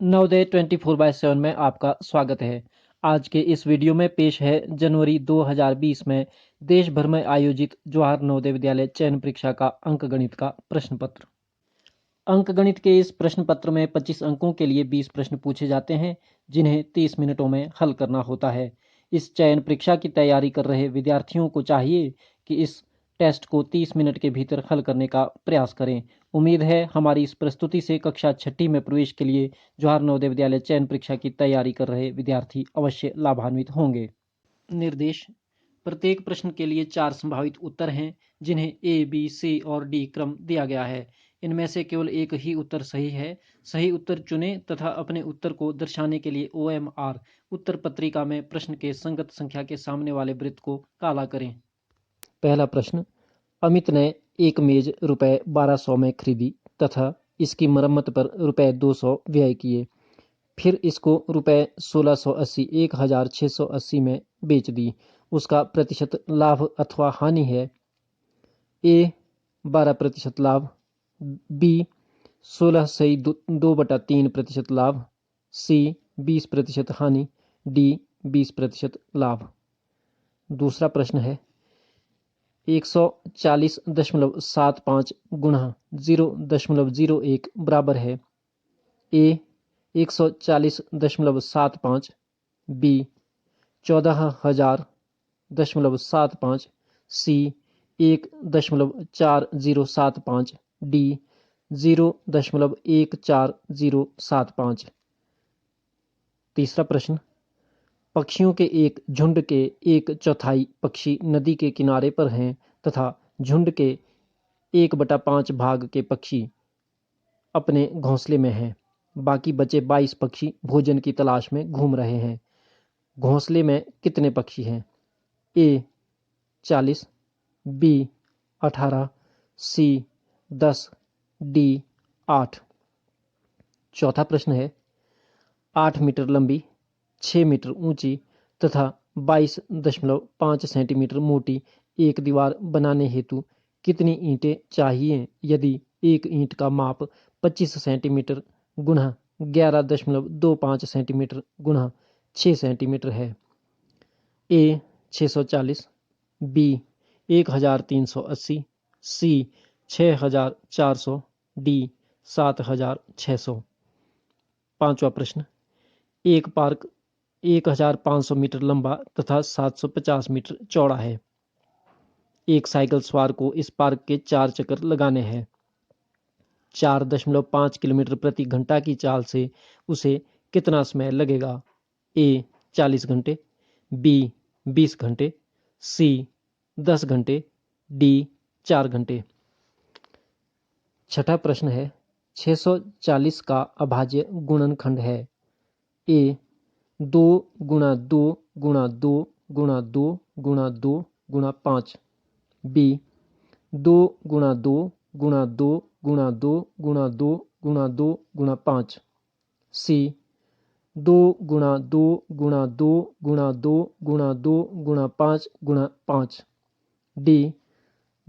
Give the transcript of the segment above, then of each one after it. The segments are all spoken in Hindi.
नवोदय 24/7 में आपका स्वागत है। आज के इस वीडियो में पेश है जनवरी 2020 में देश भर में आयोजित जवाहर नवोदय विद्यालय चयन परीक्षा का अंकगणित का प्रश्न पत्र। अंकगणित के इस प्रश्न पत्र में 25 अंकों के लिए 20 प्रश्न पूछे जाते हैं, जिन्हें 30 मिनटों में हल करना होता है। इस चयन परीक्षा की तैयारी कर रहे विद्यार्थियों को चाहिए कि इस टेस्ट को 30 मिनट के भीतर हल करने का प्रयास करें। उम्मीद है हमारी इस प्रस्तुति से कक्षा 6ठी में प्रवेश के लिए जवाहर नवोदय विद्यालय चयन परीक्षा की तैयारी कर रहे विद्यार्थी अवश्य लाभान्वित होंगे। निर्देश: प्रत्येक प्रश्न के लिए 4 संभावित उत्तर हैं, जिन्हें ए, बी, सी और डी क्रम दिया गया है। इनमें से केवल एक ही उत्तर सही है। सही उत्तर चुनें तथा अपने उत्तर को दर्शाने के लिए OMR उत्तर पत्रिका में प्रश्न के संगत संख्या के सामने वाले वृत्त को काला करें। पहला प्रश्न: अमित ने एक मेज रुपए 1200 में खरीदी तथा इसकी मरम्मत पर रुपए 200 व्यय किए। फिर इसको रुपए 1680 1680 में बेच दी। उसका प्रतिशत लाभ अथवा हानि है: ए 12% लाभ, बी 16/2/3% लाभ, सी 20% हानि, डी 20% लाभ। दूसरा प्रश्न है: 140.75 गुणा 0.01 बराबर है: ए 140.75, बी 14,000.75, सी 1.4075, डी 0.14075। तीसरा प्रश्न: पक्षियों के एक झुंड के 1/4 पक्षी नदी के किनारे पर हैं तथा झुंड के 1/5 भाग के पक्षी अपने घोंसले में हैं। बाकी बचे 22 पक्षी भोजन की तलाश में घूम रहे हैं। घोंसले में कितने पक्षी हैं? ए 40, बी 18, सी 10, डी 8। चौथा प्रश्न है: 8 मीटर लंबी, 6 मीटर ऊंची तथा 22.5 सेंटीमीटर मोटी एक दीवार बनाने हेतु कितनी ईंटें चाहिए यदि एक ईंट का माप 25 सेंटीमीटर गुणा 11.25 सेंटीमीटर गुणा 6 सेंटीमीटर है? ए 640, बी 1380, सी 6400, डी 7600। पांचवा प्रश्न: एक पार्क 1500 मीटर लंबा तथा 750 मीटर चौड़ा है। एक साइकिल सवार को इस पार्क के 4 चक्कर लगाने हैं। 4.5 किलोमीटर प्रति घंटा की चाल से उसे कितना समय लगेगा? ए 40 घंटे, बी 20 घंटे, सी 10 घंटे, डी 4 घंटे। छठा प्रश्न है: 640 का अभाज्य गुणनखंड है। ए 2 गुणा 2 गुणा 2 गुणा 2 गुणा 2 गुणा 5, बी 2 गुणा 2 गुणा 2 गुणा 2 गुणा 2 गुणा 2 गुणा 5, सी 2 गुणा 2 गुणा 2 गुणा 2 गुणा 2 गुणा 5 गुणा 5, डी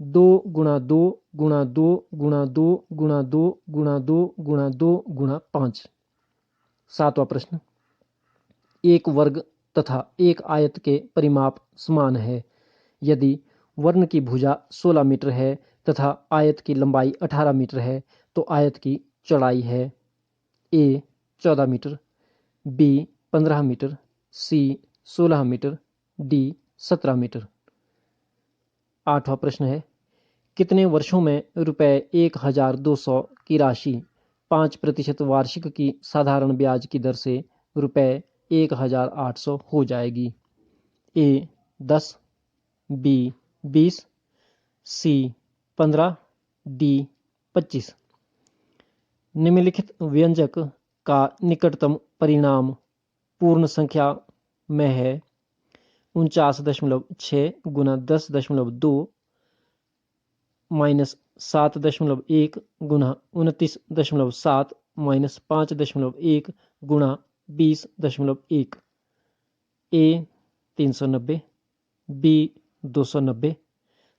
2 गुणा 2 गुणा 2 गुणा 2 गुणा 2 गुणा 2 गुणा 2 गुणा 5। सातवां प्रश्न: एक वर्ग तथा एक आयत के परिमाप समान है। यदि वर्ण की भुजा 16 मीटर है तथा आयत की लंबाई 18 मीटर है तो आयत की चौड़ाई है: ए 14 मीटर, बी 15 मीटर, सी 16 मीटर, डी 17 मीटर। आठवां प्रश्न है: कितने वर्षों में रुपए 1200 की राशि 5% वार्षिक की साधारण ब्याज की दर से रुपए 1800 हो जाएगी? ए 10, बी 20, सी 15, डी 25। निम्नलिखित व्यंजक का निकटतम परिणाम पूर्ण संख्या में है: 49.6 गुना 10.2 माइनस 7.1 गुना 29.7 माइनस 5.1 गुणा 20.1। ए 390, बी 290,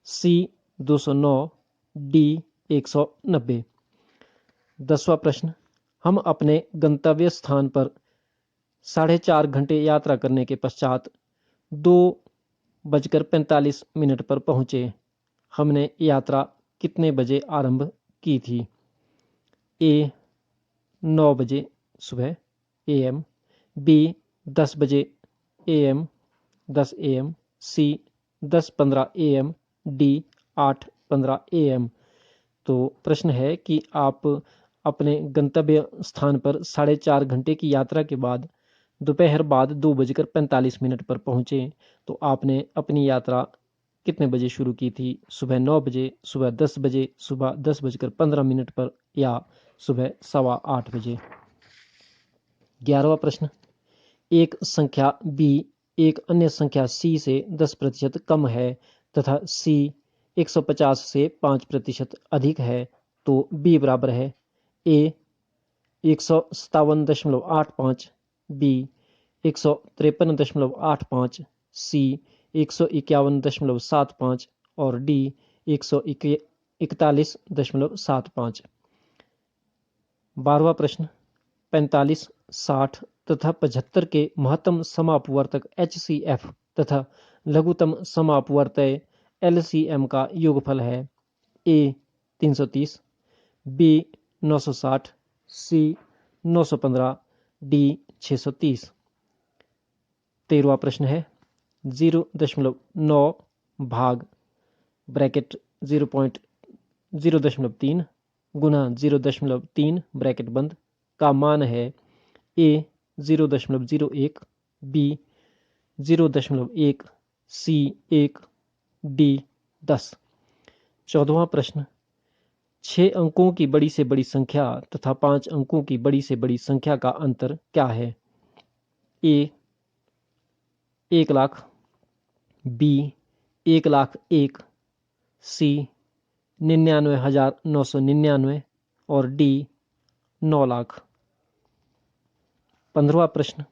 सी 209, डी 190। 10वां प्रश्न: हम अपने गंतव्य स्थान पर 4.5 घंटे यात्रा करने के पश्चात 2:45 पर पहुँचे। हमने यात्रा कितने बजे आरंभ की थी? ए 9 बजे सुबह AM, बी 10 बजे AM 10 AM, C 10:15 AM, D 8:15 AM। तो प्रश्न है कि आप अपने गंतव्य स्थान पर 4.5 घंटे की यात्रा के बाद दोपहर बाद 2:45 पर पहुँचे, तो आपने अपनी यात्रा कितने बजे शुरू की थी? सुबह 9 बजे, सुबह 10 बजे, सुबह 10:15 पर या सुबह 8:15 बजे। 11वां प्रश्न, एक संख्या b एक अन्य संख्या c से 10% कम है तथा c 150 से 5% अधिक है, तो b बराबर है a 157.85, b 153.85, c 151.75 और d 141.75। 12वां प्रश्न, 45, 60 तथा 75 के महत्तम समापवर्तक HCF तथा लघुत्तम समापवर्तय LCM का योगफल है A 330, B 960, C 915, D 630। 13वां प्रश्न है 0.9 भाग ब्रैकेट 0.3 गुना 0.3 ब्रैकेट बंद का मान है A 0.01, B 0.1, C 1, D 10। 14वां प्रश्न, 6 अंकों की बड़ी से बड़ी संख्या तथा 5 अंकों की बड़ी से बड़ी संख्या का अंतर क्या है? A 1 लाख, B 1,01,000, C 99,999 और D 9 लाख। 15वां प्रश्न,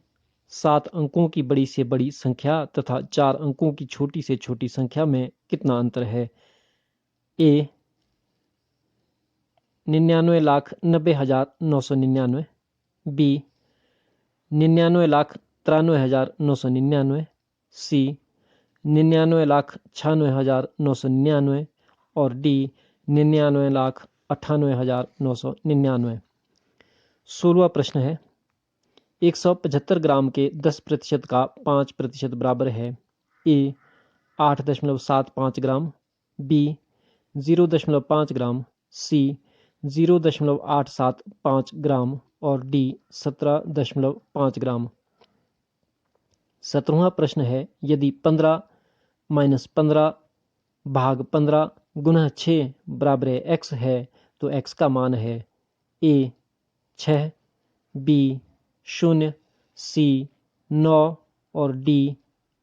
7 अंकों की बड़ी से बड़ी संख्या तथा 4 अंकों की छोटी से छोटी संख्या में कितना अंतर है? A 99,90,999, B 99,93,999, C 99,96,999 और D 99,98,999। 16वां प्रश्न है 175 ग्राम के 10% का 5% बराबर है A 8.75 gram, B 0.5 gram, C 0.875 ग्राम और D 17.5 ग्राम। 17वां प्रश्न है यदि 15 - 15 भाग 15 गुना 6 बराबर x है तो x का मान है A 6, B 0, C 9 और D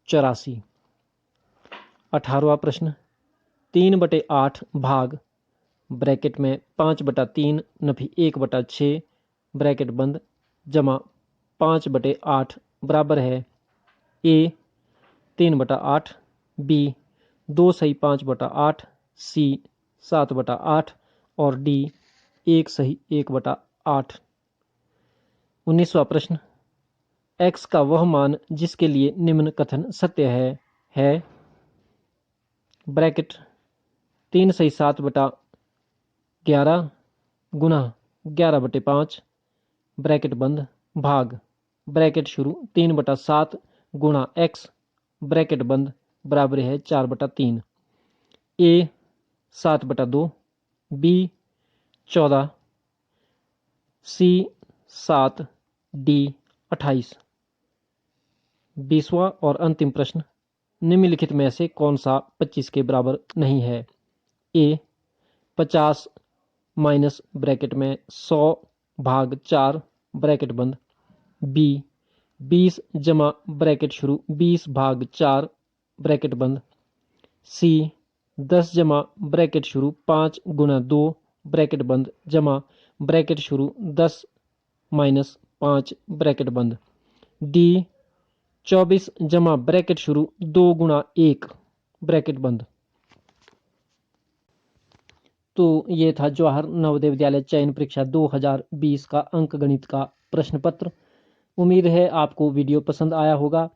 84। 18वां प्रश्न, 3/8 भाग ब्रैकेट में 5/3 नफी 1/6 ब्रैकेट बंद जमा 5/8 बराबर है A 3/8, B 2 सही 5/8, C 7/8 और D 1 सही 1/8। 19वां प्रश्न, x का वह मान जिसके लिए निम्न कथन सत्य है ब्रैकेट 3 सही 7/11 गुना 11/5 ब्रैकेट बंद भाग ब्रैकेट शुरू 3/7 गुणा x ब्रैकेट बंद बराबर है 4/3। A 7/2, B 14, C 7, D 28। 20वां और अंतिम प्रश्न, निम्नलिखित में से कौन सा 25 के बराबर नहीं है? A 50 माइनस ब्रैकेट में 100 भाग 4 ब्रैकेट बंद, B 20 जमा ब्रैकेट शुरू 20 भाग 4 ब्रैकेट बंद, C 10 जमा ब्रैकेट शुरू 5 गुना 2 ब्रैकेट बंद जमा ब्रैकेट शुरू 10 माइनस 5 ब्रैकेट बंद, D 24 जमा ब्रैकेट शुरू 2 गुणा 1 ब्रैकेट बंद। तो ये था जवाहर नवोदय विद्यालय चयन परीक्षा 2020 का अंकगणित का प्रश्न पत्र। उम्मीद है आपको वीडियो पसंद आया होगा।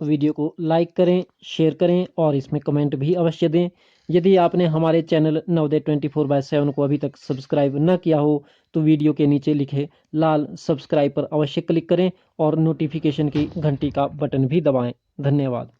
वीडियो को लाइक करें, शेयर करें और इसमें कमेंट भी अवश्य दें। यदि आपने हमारे चैनल नवोदय 24/7 को अभी तक सब्सक्राइब न किया हो तो वीडियो के नीचे लिखे लाल सब्सक्राइब पर अवश्य क्लिक करें और नोटिफिकेशन की घंटी का बटन भी दबाएं। धन्यवाद।